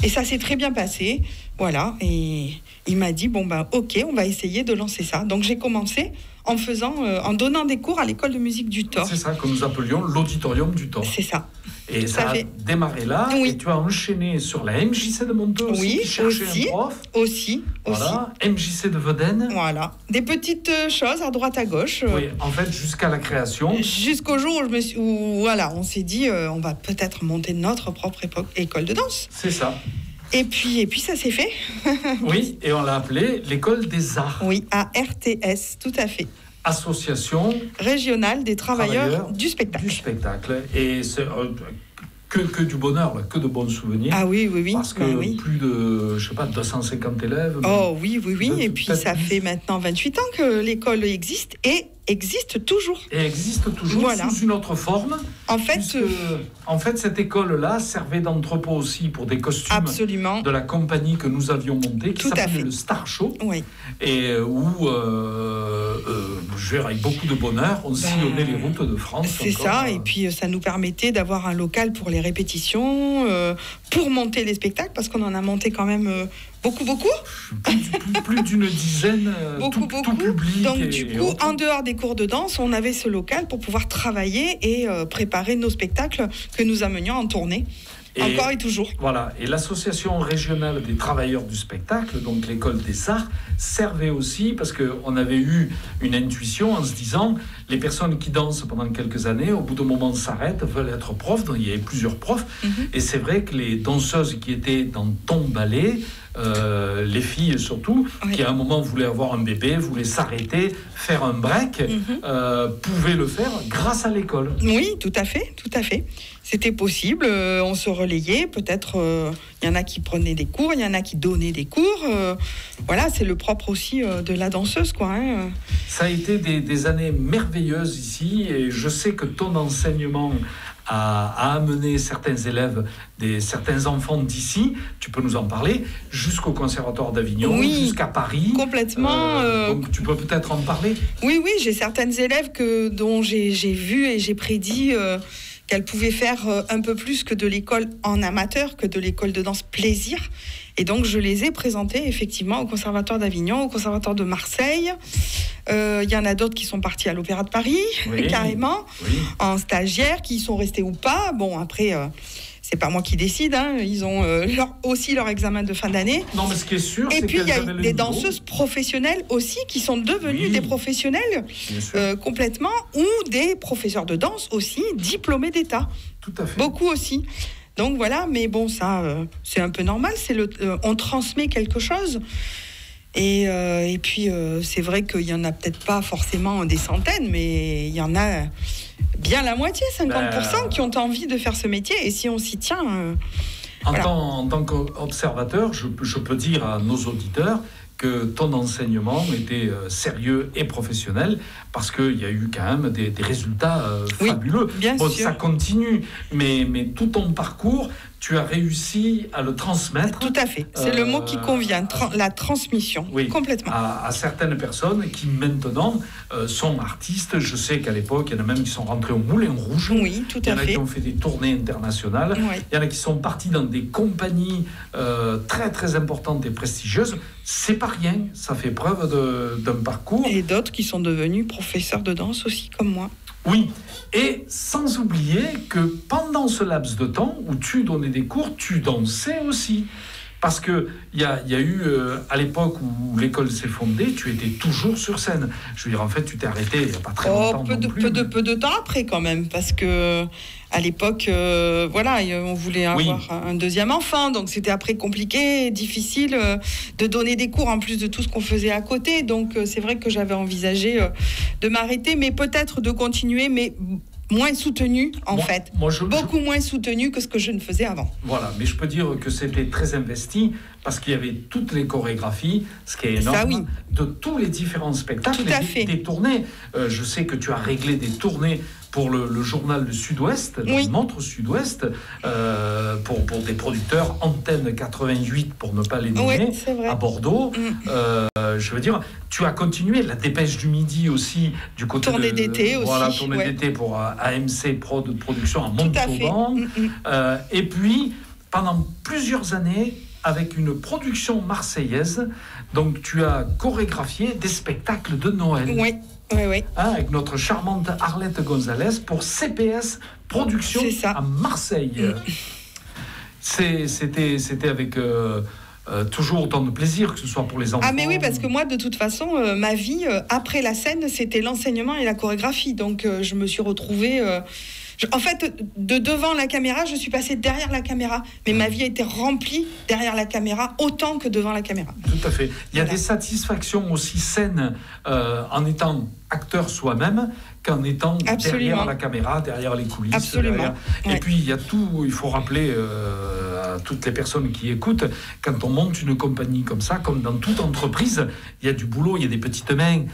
Speaker 2: et ça s'est très bien passé. Voilà, et il m'a dit, ok, on va essayer de lancer ça. Donc j'ai commencé en donnant des cours à l'école de musique du Thor.
Speaker 1: C'est ça que nous appelions l'auditorium du Thor.
Speaker 2: C'est ça.
Speaker 1: Et ça a démarré là, et tu as enchaîné sur la MJC de Monteux aussi, qui cherchait un prof.
Speaker 2: Aussi.
Speaker 1: Voilà, MJC de Vedène.
Speaker 2: Voilà, des petites choses à droite à gauche.
Speaker 1: Oui, en fait, jusqu'à la création.
Speaker 2: Jusqu'au jour où on s'est dit, on va peut-être monter notre propre école de danse.
Speaker 1: C'est ça.
Speaker 2: Et puis ça s'est fait.
Speaker 1: Oui, et on l'a appelé l'école des arts.
Speaker 2: Oui, ARTS, tout à fait.
Speaker 1: Association
Speaker 2: régionale des travailleurs du spectacle.
Speaker 1: Du spectacle. Et c'est que du bonheur, là, que de bons souvenirs.
Speaker 2: Ah oui.
Speaker 1: Parce que plus de, 250 élèves.
Speaker 2: Oh oui. Et puis ça fait maintenant 28 ans que l'école existe et existe toujours.
Speaker 1: Et existe toujours
Speaker 2: Voilà.
Speaker 1: sous une autre forme.
Speaker 2: En fait,
Speaker 1: Puisque, cette école-là servait d'entrepôt aussi pour des costumes
Speaker 2: absolument.
Speaker 1: de la compagnie que nous avions montée, qui
Speaker 2: Tout à
Speaker 1: s'appelait
Speaker 2: fait.
Speaker 1: le Star Show,
Speaker 2: Oui.
Speaker 1: et où, je veux dire, avec beaucoup de bonheur, on sillonnait les routes de France.
Speaker 2: C'est
Speaker 1: encore,
Speaker 2: ça, et puis ça nous permettait d'avoir un local pour les répétitions, pour monter les spectacles, parce qu'on en a monté quand même beaucoup.
Speaker 1: plus d'une dizaine,
Speaker 2: Beaucoup.
Speaker 1: tout public.
Speaker 2: Donc
Speaker 1: et
Speaker 2: du coup,
Speaker 1: autres.
Speaker 2: en dehors des cours de danse, on avait ce local pour pouvoir travailler et préparer nos spectacles que nous amenions en tournée. Encore et toujours.
Speaker 1: Voilà, et l'association régionale des travailleurs du spectacle, donc l'école des arts, servait aussi parce qu'on avait eu une intuition en se disant les personnes qui dansent pendant quelques années, au bout d'un moment s'arrêtent, veulent être profs. Donc il y avait plusieurs profs, et c'est vrai que les danseuses qui étaient dans ton ballet, les filles surtout, qui à un moment voulaient avoir un bébé, voulaient s'arrêter, faire un break, pouvaient le faire grâce à l'école.
Speaker 2: Oui, tout à fait. C'était possible, on se relayait, peut-être il y en a qui prenaient des cours, il y en a qui donnaient des cours. Voilà, c'est le propre aussi de la danseuse, quoi. Hein.
Speaker 1: Ça a été des années merveilleuses ici, et je sais que ton enseignement a amené certains élèves, certains enfants d'ici, tu peux nous en parler, jusqu'au Conservatoire d'Avignon, jusqu'à Paris.
Speaker 2: Complètement.
Speaker 1: Donc tu peux peut-être en parler.
Speaker 2: Oui, j'ai certaines élèves dont j'ai vu et j'ai prédit qu'elles pouvaient faire un peu plus que de l'école en amateur, que de l'école de danse plaisir. Et donc, je les ai présentées effectivement au Conservatoire d'Avignon, au Conservatoire de Marseille. Il y en a d'autres qui sont partis à l'Opéra de Paris, carrément, en stagiaire, qui y sont restés ou pas. Bon, après, c'est pas moi qui décide. Hein. Ils ont aussi leur examen de fin d'année.
Speaker 1: Non, mais ce qui est sûr,
Speaker 2: et
Speaker 1: c'est
Speaker 2: puis, il y a des
Speaker 1: niveau.
Speaker 2: danseuses professionnelles aussi qui sont devenues des professionnels complètement, ou des professeurs de danse aussi, diplômés d'État.
Speaker 1: Tout à fait.
Speaker 2: Beaucoup aussi. Donc voilà, mais bon, ça, c'est un peu normal. On transmet quelque chose. Et puis, c'est vrai qu'il n'y en a peut-être pas forcément des centaines, mais il y en a bien la moitié, 50%, qui ont envie de faire ce métier. Et si on s'y tient...
Speaker 1: En tant qu'observateur, je peux dire à nos auditeurs que ton enseignement était sérieux et professionnel, parce qu'il y a eu quand même des résultats fabuleux.
Speaker 2: Bien sûr.
Speaker 1: Ça continue, mais tout ton parcours, tu as réussi à le transmettre.
Speaker 2: Tout à fait, c'est le mot qui convient, la transmission, complètement.
Speaker 1: À certaines personnes qui maintenant sont artistes. Je sais qu'à l'époque, il y en a même qui sont rentrés au Moulin Rouge.
Speaker 2: Oui, tout à fait.
Speaker 1: Il y en a qui ont fait des tournées internationales.
Speaker 2: Oui.
Speaker 1: Il y en a qui sont partis dans des compagnies très très importantes et prestigieuses. C'est pas rien, ça fait preuve d'un parcours.
Speaker 2: Et d'autres qui sont devenus professeurs de danse aussi, comme moi.
Speaker 1: Oui, et sans oublier que pendant ce laps de temps où tu donnais des cours, tu dansais aussi. Parce qu'il y a eu, à l'époque où l'école s'est fondée, tu étais toujours sur scène. Je veux dire, en fait, tu t'es arrêté il n'y a pas très longtemps
Speaker 2: peu de temps après quand même, parce que à l'époque, on voulait avoir un deuxième enfant, donc c'était après compliqué, difficile de donner des cours en plus de tout ce qu'on faisait à côté. Donc c'est vrai que j'avais envisagé de m'arrêter, mais peut-être de continuer, mais moins soutenu fait. Beaucoup moins soutenu que ce que je ne faisais avant.
Speaker 1: Voilà, mais je peux dire que c'était très investi parce qu'il y avait toutes les chorégraphies, ce qui est énorme, de tous les différents spectacles, des tournées. Je sais que tu as réglé des tournées pour le journal du Sud-Ouest, le Montre Sud-Ouest, pour des producteurs, Antenne 88 pour ne pas les nommer, à Bordeaux. Je veux dire, tu as continué la Dépêche du Midi aussi, du côté
Speaker 2: tournée d'été aussi.
Speaker 1: Voilà, tournée d'été pour AMC Production à Montauban. Et puis, pendant plusieurs années, avec une production marseillaise, donc tu as chorégraphié des spectacles de Noël.
Speaker 2: Oui.
Speaker 1: Avec notre charmante Arlette Gonzalez pour CPS Productions à Marseille. C'était avec toujours autant de plaisir, que ce soit pour les enfants.
Speaker 2: Ah mais oui, parce que moi, de toute façon, ma vie, après la scène, c'était l'enseignement et la chorégraphie. Donc, je me suis retrouvée... en fait, de devant la caméra, je suis passée derrière la caméra. Mais ma vie a été remplie derrière la caméra, autant que devant la caméra.
Speaker 1: Tout à fait. Il y a des satisfactions aussi saines en étant acteur soi-même qu'en étant derrière la caméra, derrière les coulisses.
Speaker 2: Absolument.
Speaker 1: Et puis, il y a tout, il faut rappeler toutes les personnes qui écoutent, quand on monte une compagnie comme ça, comme dans toute entreprise, il y a du boulot, il y a des petites mains,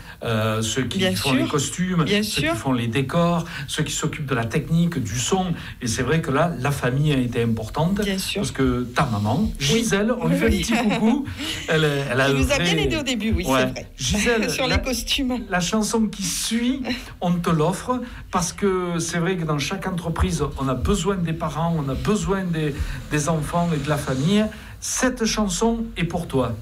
Speaker 1: ceux qui font les costumes, ceux qui font les décors, ceux qui s'occupent de la technique, du son. Et c'est vrai que là, la famille a été importante. Parce que ta maman, Gisèle, on lui fait un petit coucou. Elle
Speaker 2: nous a bien aidé au début, c'est vrai.
Speaker 1: Gisèle,
Speaker 2: sur les costumes.
Speaker 1: La chanson qui suit, on te l'offre parce que c'est vrai que dans chaque entreprise, on a besoin des parents, on a besoin des enfants et de la famille. Cette chanson est pour toi.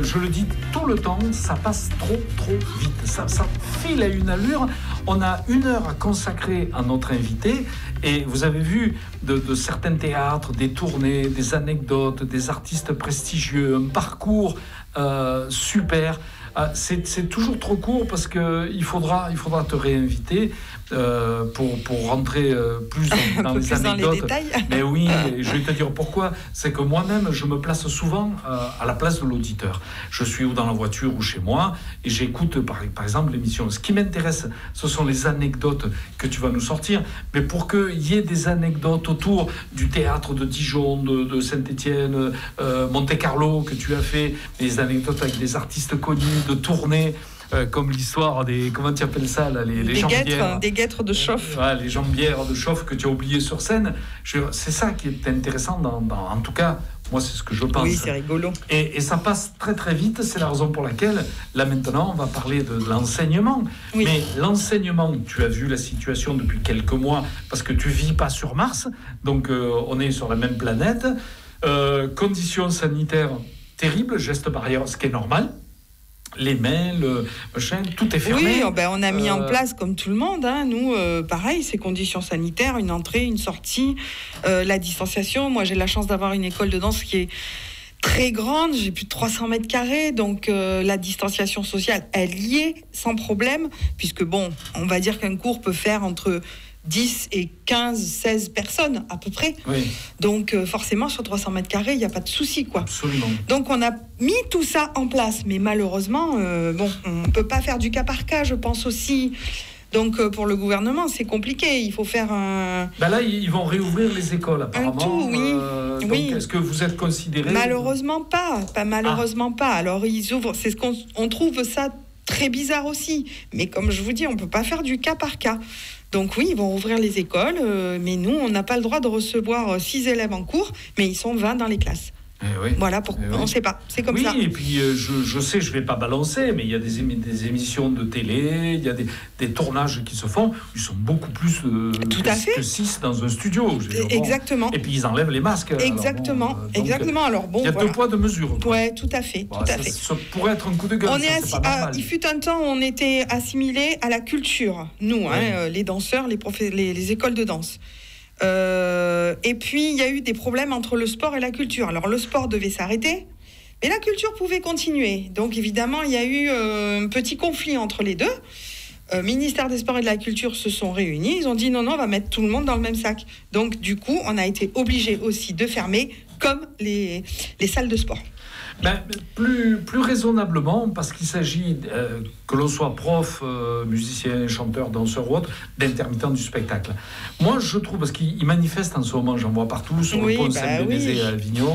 Speaker 1: Je le dis tout le temps, ça passe trop vite. Ça file à une allure. On a 1 heure à consacrer à notre invité. Et vous avez vu de certains théâtres, des tournées, des anecdotes, des artistes prestigieux, un parcours super. C'est toujours trop court parce qu'il faudra te réinviter pour rentrer plus dans les anecdotes.
Speaker 2: Dans les détails.
Speaker 1: Mais oui, je vais te dire pourquoi. C'est que moi-même, je me place souvent à la place de l'auditeur. Je suis ou dans la voiture ou chez moi et j'écoute par exemple l'émission. Ce qui m'intéresse, ce sont les anecdotes que tu vas nous sortir. Mais pour qu'il y ait des anecdotes autour du théâtre de Dijon, de Saint-Étienne, Monte-Carlo que tu as fait, des anecdotes avec des artistes connus, de tournées, comme l'histoire des... Comment tu appelles ça là, les jambières.
Speaker 2: Des guêtres de chauffe.
Speaker 1: Les jambières de chauffe que tu as oubliées sur scène. C'est ça qui est intéressant, en tout cas, moi c'est ce que je pense.
Speaker 2: Oui, c'est rigolo.
Speaker 1: Et ça passe très vite, c'est la raison pour laquelle, là maintenant, on va parler de l'enseignement. Oui. Mais l'enseignement, tu as vu la situation depuis quelques mois, parce que tu vis pas sur Mars, donc on est sur la même planète. Conditions sanitaires terribles, gestes barrières, ce qui est normal. Les mains, le machin, tout est fermé.
Speaker 2: Oui, on a mis en place, comme tout le monde, nous, pareil, ces conditions sanitaires, une entrée, une sortie, la distanciation. Moi, j'ai la chance d'avoir une école de danse qui est très grande, j'ai plus de 300 mètres carrés, donc la distanciation sociale, elle y est sans problème, puisque on va dire qu'un cours peut faire entre 10 et 15, 16 personnes à peu près.
Speaker 1: Oui.
Speaker 2: Donc forcément sur 300 mètres carrés, il n'y a pas de souci, quoi.
Speaker 1: Absolument.
Speaker 2: Donc on a mis tout ça en place, mais malheureusement, on ne peut pas faire du cas par cas, je pense aussi. Donc pour le gouvernement, c'est compliqué. Il faut faire un...
Speaker 1: Là, ils vont réouvrir les écoles, apparemment.
Speaker 2: Un tout, oui.
Speaker 1: Donc, est-ce que vous êtes considéré...
Speaker 2: Malheureusement pas. Malheureusement pas. Alors, ils ouvrent... C'est ce on trouve ça très bizarre aussi. Mais comme je vous dis, on ne peut pas faire du cas par cas. Donc oui, ils vont ouvrir les écoles, mais nous, on n'a pas le droit de recevoir 6 élèves en cours, mais ils sont 20 dans les classes.
Speaker 1: Oui.
Speaker 2: Voilà, on ne sait pas, c'est comme ça.
Speaker 1: Oui, et puis je sais, je ne vais pas balancer, mais il y a des émissions de télé, il y a des tournages qui se font, ils sont beaucoup plus que 6 dans un studio.
Speaker 2: Exactement.
Speaker 1: Et puis ils enlèvent les masques.
Speaker 2: Exactement, exactement. Alors
Speaker 1: il y a 2 poids, 2 mesures.
Speaker 2: Oui, tout à fait.
Speaker 1: Ça pourrait être un coup de gueule.
Speaker 2: Il fut un temps où on était assimilés à la culture, nous, les danseurs, les écoles de danse. Et puis il y a eu des problèmes entre le sport et la culture. Alors le sport devait s'arrêter, mais la culture pouvait continuer. Donc évidemment il y a eu un petit conflit entre les deux. Ministère des Sports et de la Culture se sont réunis. Ils ont dit non, on va mettre tout le monde dans le même sac. Donc du coup on a été obligé aussi de fermer, comme les salles de sport.
Speaker 1: Plus raisonnablement, parce qu'il s'agit, que l'on soit prof, musicien, chanteur, danseur ou autre, d'intermittent du spectacle. Moi, je trouve, parce qu'ils manifestent en ce moment, j'en vois partout, sur le pont Saint-Bénézé à Avignon,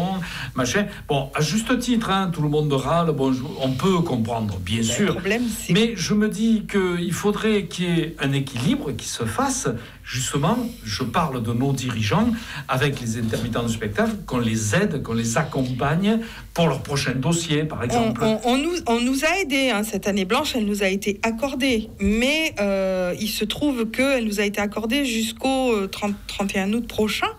Speaker 1: machin. Bon, à juste titre, tout le monde râle, on peut comprendre, bien sûr.
Speaker 2: Problème,
Speaker 1: mais je me dis qu'il faudrait qu'il y ait un équilibre qui se fasse. Justement, je parle de nos dirigeants avec les intermittents du spectacle, qu'on les aide, qu'on les accompagne pour leur prochain dossier, par exemple.
Speaker 2: On nous a aidés, cette année blanche, elle nous a été accordée, mais il se trouve qu'elle nous a été accordée jusqu'au 31 août prochain.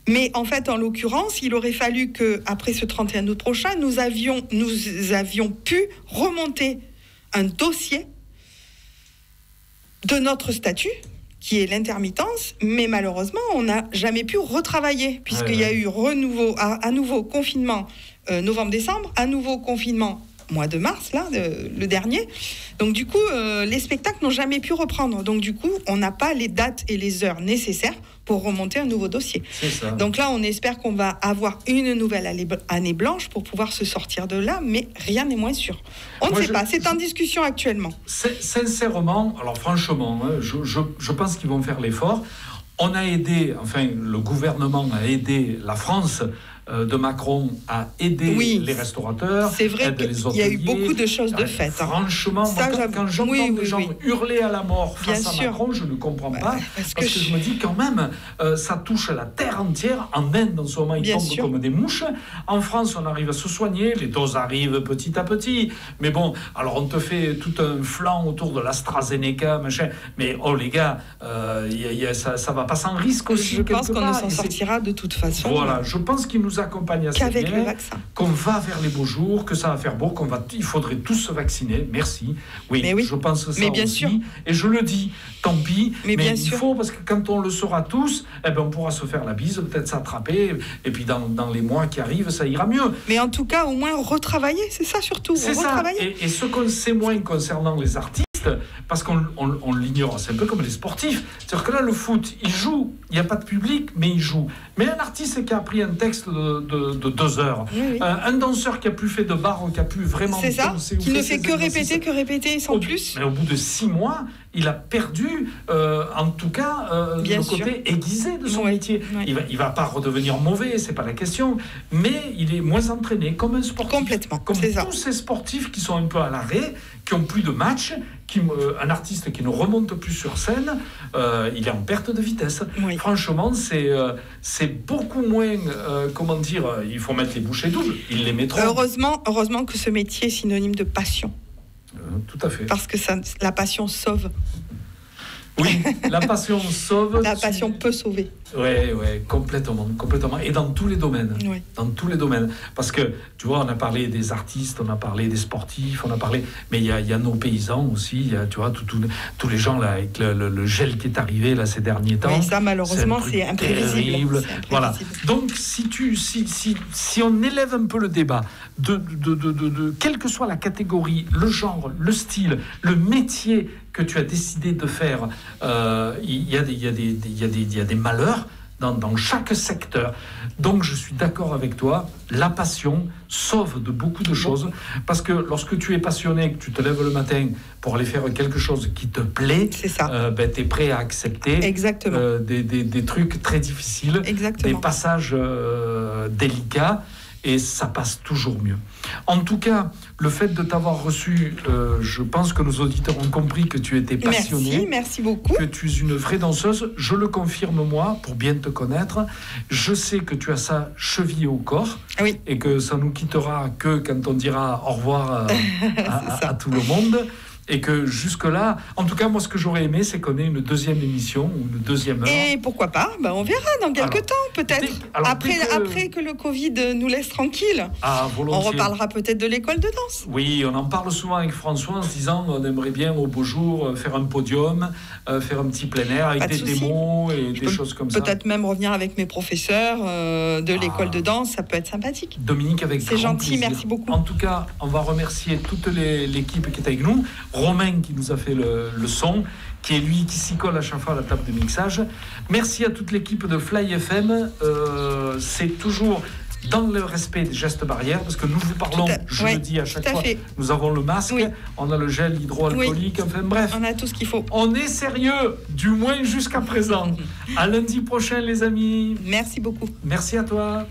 Speaker 2: Mais en fait, en l'occurrence, il aurait fallu qu'après ce 31 août prochain, nous avions pu remonter un dossier de notre statut, qui est l'intermittence, mais malheureusement, on n'a jamais pu retravailler, puisqu'il y a eu à nouveau confinement novembre-décembre, à nouveau confinement mois de mars, là, le dernier. Donc du coup, les spectacles n'ont jamais pu reprendre. Donc du coup, on n'a pas les dates et les heures nécessaires pour remonter un nouveau dossier.
Speaker 1: C'est ça.
Speaker 2: Donc là, on espère qu'on va avoir une nouvelle année blanche pour pouvoir se sortir de là, mais rien n'est moins sûr. On ne sait pas, c'est en discussion actuellement.
Speaker 1: Sincèrement, alors franchement, hein, je pense qu'ils vont faire l'effort. On a aidé, enfin le gouvernement a aidé la France de Macron à aider les restaurateurs,
Speaker 2: c'est vrai
Speaker 1: qu'il
Speaker 2: y a eu beaucoup de choses de faites.
Speaker 1: Franchement,
Speaker 2: ça,
Speaker 1: quand j'entends des gens hurler à la mort face à Macron, je ne comprends pas, parce que je me dis quand même, ça touche la terre entière. En Inde, en ce moment, ils tombent comme des mouches. En France, on arrive à se soigner, les doses arrivent petit à petit. Mais bon, alors on te fait tout un flanc autour de l'AstraZeneca, machin. Mais oh les gars, ça va pas sans risque aussi.
Speaker 2: Je pense qu'on ne s'en sortira de toute façon.
Speaker 1: Voilà, je pense qu'il nous accompagne assez
Speaker 2: qu'avec
Speaker 1: bien,
Speaker 2: le vaccin.
Speaker 1: Qu'on va vers les beaux jours, que ça va faire beau, il faudrait tous se vacciner. Merci. Oui, je pense ça
Speaker 2: bien
Speaker 1: aussi.
Speaker 2: Sûr.
Speaker 1: Et je le dis, tant pis. Mais
Speaker 2: bien
Speaker 1: il
Speaker 2: sûr.
Speaker 1: faut, parce que quand on le saura tous, on pourra se faire la bise, peut-être s'attraper. Et puis dans les mois qui arrivent, ça ira mieux.
Speaker 2: Mais en tout cas, au moins retravailler, c'est ça surtout.
Speaker 1: C'est ça. Et ce qu'on sait moins concernant les artistes, parce qu'on l'ignore, c'est un peu comme les sportifs. C'est-à-dire que là, le foot, il joue, il n'y a pas de public, mais il joue. Mais un artiste qui a appris un texte de 2 heures, un danseur qui a plus fait de barre, qui a plus vraiment danser,
Speaker 2: qui ne fait que répéter sans plus.
Speaker 1: Mais au bout de 6 mois, il a perdu, en tout cas, le côté aiguisé de son métier. Il va pas redevenir mauvais, c'est pas la question, mais il est moins entraîné comme un sportif.
Speaker 2: Complètement,
Speaker 1: comme tous ces sportifs qui sont un peu à l'arrêt, qui ont plus de matchs, un artiste qui ne remonte plus sur scène, il est en perte de vitesse.
Speaker 2: Oui.
Speaker 1: Franchement, c'est beaucoup moins, comment dire, il faut mettre les bouchées doubles, ils les mettront.
Speaker 2: Heureusement que ce métier est synonyme de passion.
Speaker 1: Tout à fait.
Speaker 2: Parce que la passion sauve.
Speaker 1: Oui, la passion sauve.
Speaker 2: La passion peut sauver.
Speaker 1: Oui, complètement. Et dans tous les domaines.
Speaker 2: Oui.
Speaker 1: Dans tous les domaines. Parce que, tu vois, on a parlé des artistes, on a parlé des sportifs, mais il y a nos paysans aussi. Il y a, tu vois, tous les gens là, avec le gel qui est arrivé là, ces derniers temps.
Speaker 2: Oui, ça, malheureusement, c'est imprévisible.
Speaker 1: Voilà. Donc, si on élève un peu le débat, de quelle que soit la catégorie, le genre, le style, le métier que tu as décidé de faire, il y a des malheurs dans chaque secteur. Donc je suis d'accord avec toi, la passion sauve de beaucoup de choses, parce que lorsque tu es passionné, que tu te lèves le matin pour aller faire quelque chose qui te plaît, tu es prêt à accepter des trucs très difficiles, des passages délicats, et ça passe toujours mieux. En tout cas, le fait de t'avoir reçu, je pense que nos auditeurs ont compris que tu étais passionnée.
Speaker 2: Merci beaucoup.
Speaker 1: Que tu es une vraie danseuse. Je le confirme moi, pour bien te connaître. Je sais que tu as ça chevillé au corps.
Speaker 2: Oui.
Speaker 1: Et que ça nous quittera que quand on dira au revoir à tout le monde. Et que jusque-là, en tout cas, moi, ce que j'aurais aimé, c'est qu'on ait une deuxième émission ou une deuxième heure.
Speaker 2: Et pourquoi pas ? On verra dans quelques temps, peut-être. Après que le Covid nous laisse tranquille, on reparlera peut-être de l'école de danse.
Speaker 1: Oui, on en parle souvent avec François en se disant on aimerait bien au beau jour faire un podium, faire un petit plein air avec des démos et des choses comme ça.
Speaker 2: Peut-être même revenir avec mes professeurs de l'école de danse, ça peut être sympathique.
Speaker 1: Dominique, avec grand
Speaker 2: gentil,
Speaker 1: plaisir.
Speaker 2: Merci beaucoup.
Speaker 1: En tout cas, on va remercier toute l'équipe qui est avec nous. Romain qui nous a fait le son, qui est lui qui s'y colle à chaque fois à la table de mixage. Merci à toute l'équipe de Fly FM. C'est toujours dans le respect des gestes barrières, parce que nous vous parlons, le dis à chaque fois, nous avons le masque, on a le gel hydroalcoolique, enfin bref.
Speaker 2: On a tout ce qu'il faut.
Speaker 1: On est sérieux, du moins jusqu'à présent. À lundi prochain, les amis.
Speaker 2: Merci beaucoup.
Speaker 1: Merci à toi.